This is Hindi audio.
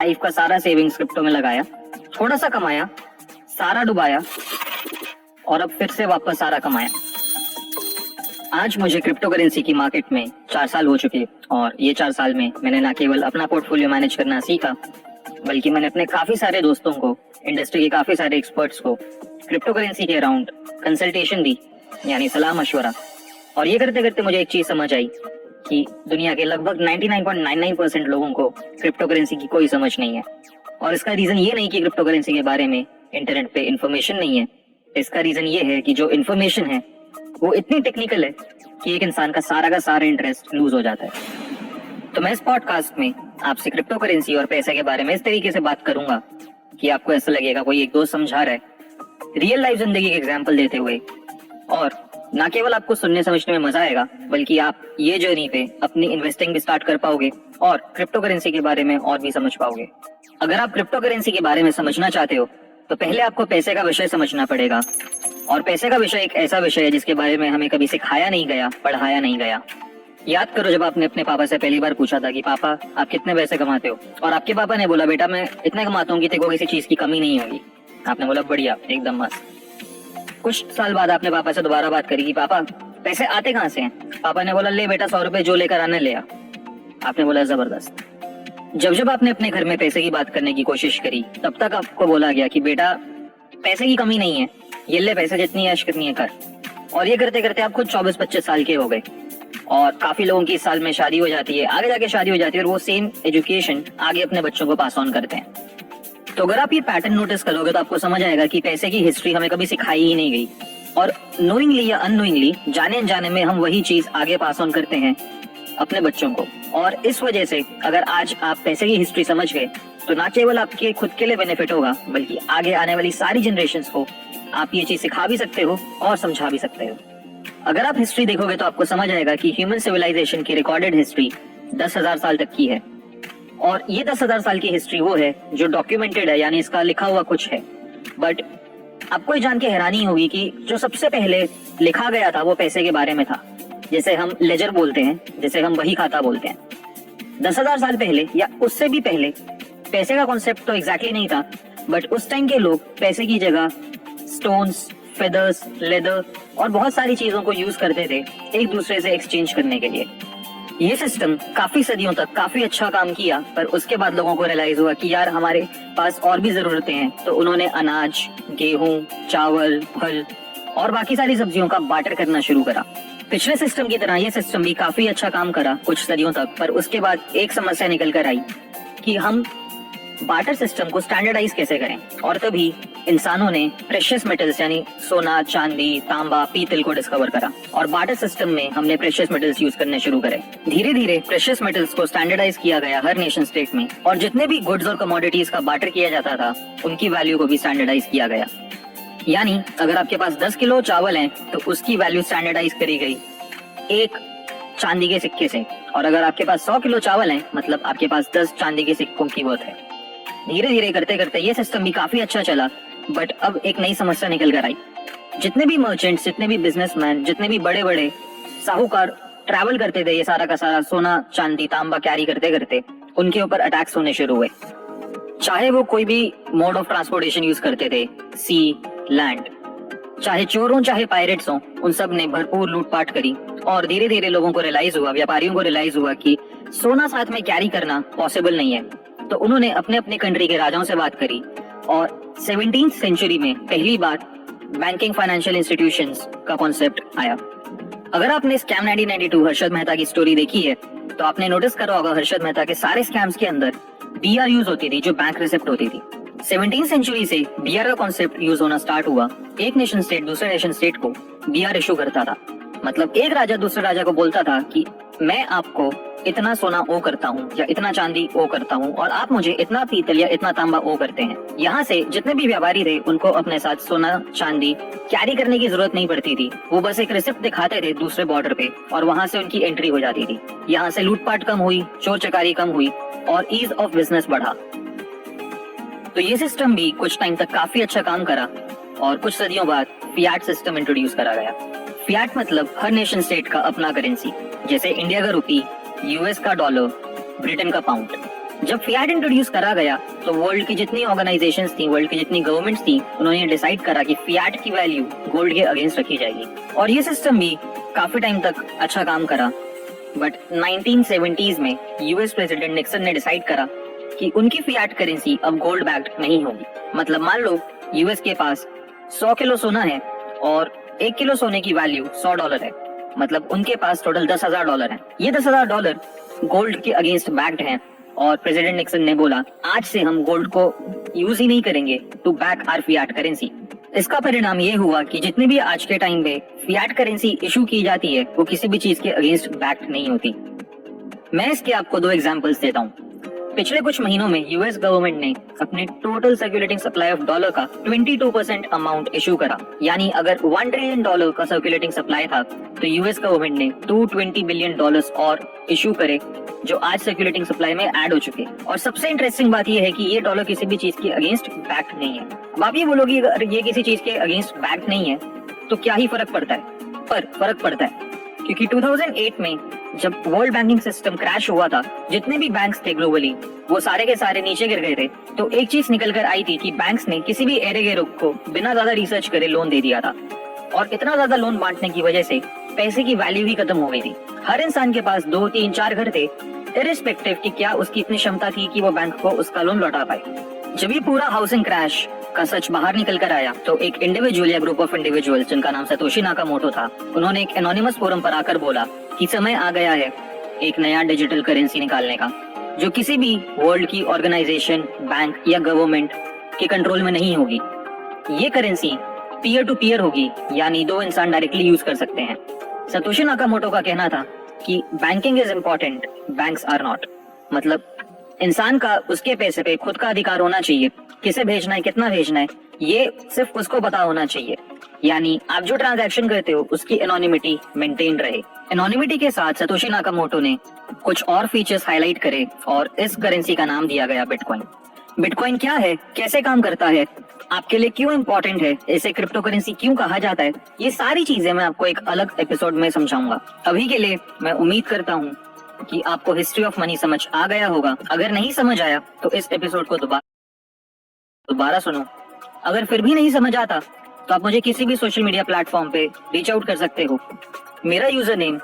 लाइफ का सारा सेविंग्स क्रिप्टो में लगाया, थोड़ा सा कमाया, सारा डुबाया और अब फिर से वापस सारा कमाया। आज मुझे क्रिप्टो करेंसी की मार्केट में 4 साल हो चुके और ये 4 साल में मैंने न केवल अपना पोर्टफोलियो मैनेज करना सीखा, बल्कि मैंने अपने काफी सारे दोस्तों को, इंडस्ट्री के काफी सारे एक्सपर्ट्स को क्रिप्टो करेंसी के अराउंड कंसल्टेशन दी, यानी सलाह मशवरा। और ये करते करते मुझे एक चीज समझ आई कि दुनिया के लगभग 99.99% लोगों को क्रिप्टो करेंसी की कोई समझ नहीं है। और इसका रीजन ये नहीं कि क्रिप्टो करेंसी के बारे में इंटरनेट पे इंफॉर्मेशन नहीं है, इसका रीजन ये है कि जो इन्फॉर्मेशन है वो इतनी टेक्निकल है कि एक इंसान का सारा इंटरेस्ट लूज हो जाता है। तो मैं इस पॉडकास्ट में आपसे क्रिप्टो करेंसी और पैसे के बारे में इस तरीके से बात करूंगा कि आपको ऐसा लगेगा कोई एक दोस्त समझा रहा है, रियल लाइफ जिंदगी के एग्जाम्पल देते हुए। और ना केवल आपको सुनने समझने में मजा आएगा, बल्कि आप ये जर्नी पे अपनी इन्वेस्टिंग भी स्टार्ट कर पाओगे और क्रिप्टो करेंसी के बारे में और भी समझ पाओगे। अगर आप क्रिप्टो करेंसी के बारे में समझना चाहते हो तो पहले आपको पैसे का विषय समझना पड़ेगा। और पैसे का विषय एक ऐसा विषय है जिसके बारे में हमें कभी सिखाया नहीं गया, पढ़ाया नहीं गया। याद करो जब आपने अपने पापा से पहली बार पूछा था कि पापा आप कितने पैसे कमाते हो, और आपके पापा ने बोला बेटा मैं इतने कमाता हूँ कि तेरे को किसी चीज की कमी नहीं होगी। आपने बोला बढ़िया, एकदम मस्त। कुछ साल बाद आपने पापा से दोबारा बात करी कि पापा पैसे आते कहाँ से हैं? पापा ने बोला ले बेटा 100 रुपए जो लेकर आने ले आ। आपने बोला जबरदस्त। जब आपने अपने घर में पैसे की बात करने की कोशिश करी तब तक आपको बोला गया कि बेटा पैसे की कमी नहीं है, ये ले पैसे जितनी ऐश करनी है कर। और ये करते करते आप खुद 24-25 साल के हो गए और काफी लोगों की इस साल में शादी हो जाती है, आगे जाके शादी हो जाती है और वो सेम एजुकेशन आगे अपने बच्चों को पास ऑन करते हैं। तो अगर आप ये पैटर्न नोटिस करोगे तो आपको समझ आएगा कि पैसे की हिस्ट्री हमें कभी सिखाई ही नहीं गई और नोइंगली या अननोइंगली, जाने अनजाने में हम वही चीज आगे पास ऑन करते हैं अपने बच्चों को। और इस वजह से अगर आज आप पैसे की हिस्ट्री समझ गए तो ना केवल आपके खुद के लिए बेनिफिट होगा, बल्कि आगे आने वाली सारी जनरेशंस को आप ये चीज सिखा भी सकते हो और समझा भी सकते हो। अगर आप हिस्ट्री देखोगे तो आपको समझ आएगा कि ह्यूमन सिविलाइजेशन की रिकॉर्डेड हिस्ट्री 10,000 साल तक की है। और ये 10,000 साल की हिस्ट्री वो है जो डॉक्यूमेंटेड है, यानी इसका लिखा हुआ कुछ है। बट आपको ये जान के हैरानी होगी कि जो सबसे पहले लिखा गया था वो पैसे के बारे में था, जिसे हम लेजर बोलते हैं, जिसे हम बही खाता बोलते हैं। 10,000 साल पहले या उससे भी पहले पैसे का कॉन्सेप्ट तो एग्जैक्टली नहीं था, बट उस टाइम के लोग पैसे की जगह स्टोन्स, फेदर्स, लेदर और बहुत सारी चीजों को यूज करते थे एक दूसरे से एक्सचेंज करने के लिए। ये सिस्टम काफी सदियों तक काफी अच्छा काम किया, पर उसके बाद लोगों को रियलाइज हुआ कि यार हमारे पास और भी जरूरतें हैं, तो उन्होंने अनाज, गेहूं, चावल, फल और बाकी सारी सब्जियों का बार्टर करना शुरू करा। पिछले सिस्टम की तरह ये सिस्टम भी काफी अच्छा काम करा कुछ सदियों तक, पर उसके बाद एक समस्या निकल कर आई कि हम बार्टर सिस्टम को स्टैंडर्डाइज कैसे करें। और तभी इंसानों ने प्रेशियस मेटल्स यानी सोना, चांदी, तांबा, पीतल को डिस्कवर करा और बार्टर सिस्टम में हमने प्रेशियस मेटल्स यूज करने शुरू करे। धीरे धीरे प्रेशियस मेटल्स को स्टैंडर्डाइज किया गया हर नेशन स्टेट में, और जितने भी गुड्स और कमोडिटीज का बार्टर किया जाता था उनकी वैल्यू को भी स्टैंडर्डाइज किया गया। यानी अगर आपके पास 10 किलो चावल है तो उसकी वैल्यू स्टैंडर्डाइज करी गई एक चांदी के सिक्के से, और अगर आपके पास 100 किलो चावल है मतलब आपके पास 10 चांदी के सिक्कों की वर्थ है। धीरे धीरे करते करते ये सिस्टम भी काफी अच्छा चला, बट अब एक नई समस्या निकल कर आई। जितने भी मर्चेंट्स, जितने भी बिजनेसमैन, जितने भी बड़े बड़े साहूकार ट्रैवल करते थे ये सारा का सारा सोना, चांदी, तांबा कैरी करते करते उनके ऊपर अटैक्स होने शुरू हुए। चाहे वो कोई भी मोड ऑफ ट्रांसपोर्टेशन यूज करते थे, सी, लैंड, चाहे चोर हो चाहे पायरेट्स हो, उन सब ने भरपूर लूटपाट करी। और धीरे धीरे लोगों को रियलाइज हुआ, व्यापारियों को रियलाइज हुआ कि सोना साथ में कैरी करना पॉसिबल नहीं है। तो उन्होंने अपने अपने कंट्री के राजाओं से बात करी और 17th सेंचुरी में पहली बार बैंकिंग फाइनेंशियल इंस्टीट्यूशंस का कॉन्सेप्ट आया। अगर आपने स्कैम 1992 हर्षद मेहता की स्टोरी देखी है तो आपने नोटिस करा होगा हर्षद मेहता के सारे स्कैम्स के अंदर बीआर यूज होती थी, जो बैंक रिसिप्ट होती थी। 17th सेंचुरी से बीआर का कॉन्सेप्ट यूज होना स्टार्ट हुआ। एक नेशन स्टेट दूसरे नेशन स्टेट को बीआर इशू करता था। मतलब एक राजा दूसरे राजा को बोलता था कि मैं आपको इतना सोना ओ करता हूँ या इतना चांदी ओ करता हूँ और आप मुझे इतना पीतल या इतना तांबा ओ करते हैं। यहाँ से जितने भी व्यापारी थे उनको अपने साथ सोना, चांदी कैरी करने की जरूरत नहीं पड़ती थी। वो बस एक रिसिप्ट दिखाते थे दूसरे बॉर्डर पे और वहाँ से उनकी एंट्री हो जाती थी। यहाँ से लूटपाट कम हुई, चोर चकारी कम हुई और ईज ऑफ बिजनेस बढ़ा। तो ये सिस्टम भी कुछ टाइम तक काफी अच्छा काम करा और कुछ सदियों बाद फियाट सिस्टम इंट्रोड्यूस करा गया। फियाट मतलब हर नेशन स्टेट का अपना करेंसी, जैसे इंडिया का रुपी, यूएस का डॉलर, ब्रिटेन का पाउंड। जब फियाट इंट्रोड्यूस करा गया तो वर्ल्ड की जितनी ऑर्गेनाइजेशंस थी, वर्ल्ड की जितनी गवर्नमेंट्स थी, उन्होंने डिसाइड करा कि फियाट की वैल्यू गोल्ड के अगेंस्ट रखी जाएगी और ये सिस्टम भी काफी टाइम तक अच्छा काम करा। बट 1970s में यूएस प्रेसिडेंट निक्सन ने डिसाइड करा कि उनकी फियाट करेंसी अब गोल्ड बैक्ड नहीं होगी। मतलब मान लो यूएस के पास 100 किलो सोना है और 1 किलो सोने की वैल्यू $100 है, मतलब उनके पास टोटल $10,000 है। ये $10,000 गोल्ड के अगेंस्ट बैक्ड हैं और प्रेसिडेंट निक्सन ने बोला आज से हम गोल्ड को यूज ही नहीं करेंगे to back our fiat currency. इसका परिणाम ये हुआ कि जितनी भी आज के टाइम पे फियाट करेंसी इशू की जाती है वो किसी भी चीज के अगेंस्ट बैक्ड नहीं होती। मैं इसके आपको 2 एग्जांपल्स देता हूँ। पिछले कुछ महीनों में यूएस गवर्नमेंट ने अपने total circulating supply of dollar का 22% अमाउंट इशू करा, यानी अगर $1 ट्रिलियन का सर्कुलेटिंग सप्लाई था तो यूएस गवर्नमेंट ने $220 बिलियन और इशू करे जो आज सर्कुलेटिंग सप्लाई में ऐड हो चुके। और सबसे इंटरेस्टिंग बात यह है कि ये डॉलर किसी भी चीज के अगेंस्ट बैक्ड नहीं है। अब आप ये बोलोगे अगर ये किसी चीज के अगेंस्ट बैक्ड नहीं है तो क्या ही फर्क पड़ता है? पर फर्क पड़ता है क्योंकि 2008 में जब वर्ल्ड बैंकिंग सिस्टम क्रैश हुआ था, जितने भी बैंक्स थे ग्लोबली वो सारे के सारे नीचे गिर गए थे। तो एक चीज निकल कर आई थी कि बैंक्स ने किसी भी एरे गिरोह को बिना ज्यादा रिसर्च करे लोन दे दिया था और इतना ज्यादा लोन बांटने की वजह से पैसे की वैल्यू ही खत्म हो गई थी। हर इंसान के पास 2, 3, 4 घर थे, इर्रिस्पेक्टिव कि क्या उसकी इतनी क्षमता थी कि वो बैंक को उसका लोन लौटा पाए। जब ये पूरा हाउसिंग क्रैश का सच बाहर निकल कर आया तो एक इंडिविजुअल या ग्रुप ऑफ इंडिविजुअल्स जिनका नाम सतोशी नाकामोटो था, उन्होंने एक एनोनिमस फोरम पर आकर बोला कि समय आ गया है एक नया डिजिटल करेंसी निकालने का जो किसी भी वर्ल्ड की ऑर्गेनाइजेशन, बैंक या गवर्नमेंट के कंट्रोल में नहीं होगी। ये करेंसी पीयर टू पीयर होगी, यानी 2 इंसान डायरेक्टली यूज कर सकते हैं। सतोशी नाकामोटो का कहना था कि banking is important, banks are not. मतलब इंसान का उसके पैसे पे खुद का अधिकार होना चाहिए, किसे भेजना है, कितना भेजना है, ये सिर्फ उसको पता होना चाहिए। यानी आप जो ट्रांजैक्शन करते हो उसकी एनोनिमिटी मेंटेन रहे। एनोनिमिटी के साथ सतोशी नाकामोटो ने कुछ और फीचर्स हाईलाइट करे और इस करेंसी का नाम दिया गया बिटकॉइन। बिटकॉइन क्या है, कैसे काम करता है, आपके लिए क्यों इम्पोर्टेंट है, इसे क्रिप्टो करेंसी क्यों कहा जाता है, ये सारी चीजें मैं आपको एक अलग एपिसोड में समझाऊंगा। अभी के लिए मैं उम्मीद करता हूँ कि आपको हिस्ट्री ऑफ मनी समझ आ गया होगा। अगर नहीं समझ आया तो इस एपिसोड को दोबारा सुनो। अगर फिर भी नहीं समझ आता तो आप मुझे किसी भी सोशल मीडिया प्लेटफॉर्म पे रीच आउट कर सकते हो। मेरा यूजर नेम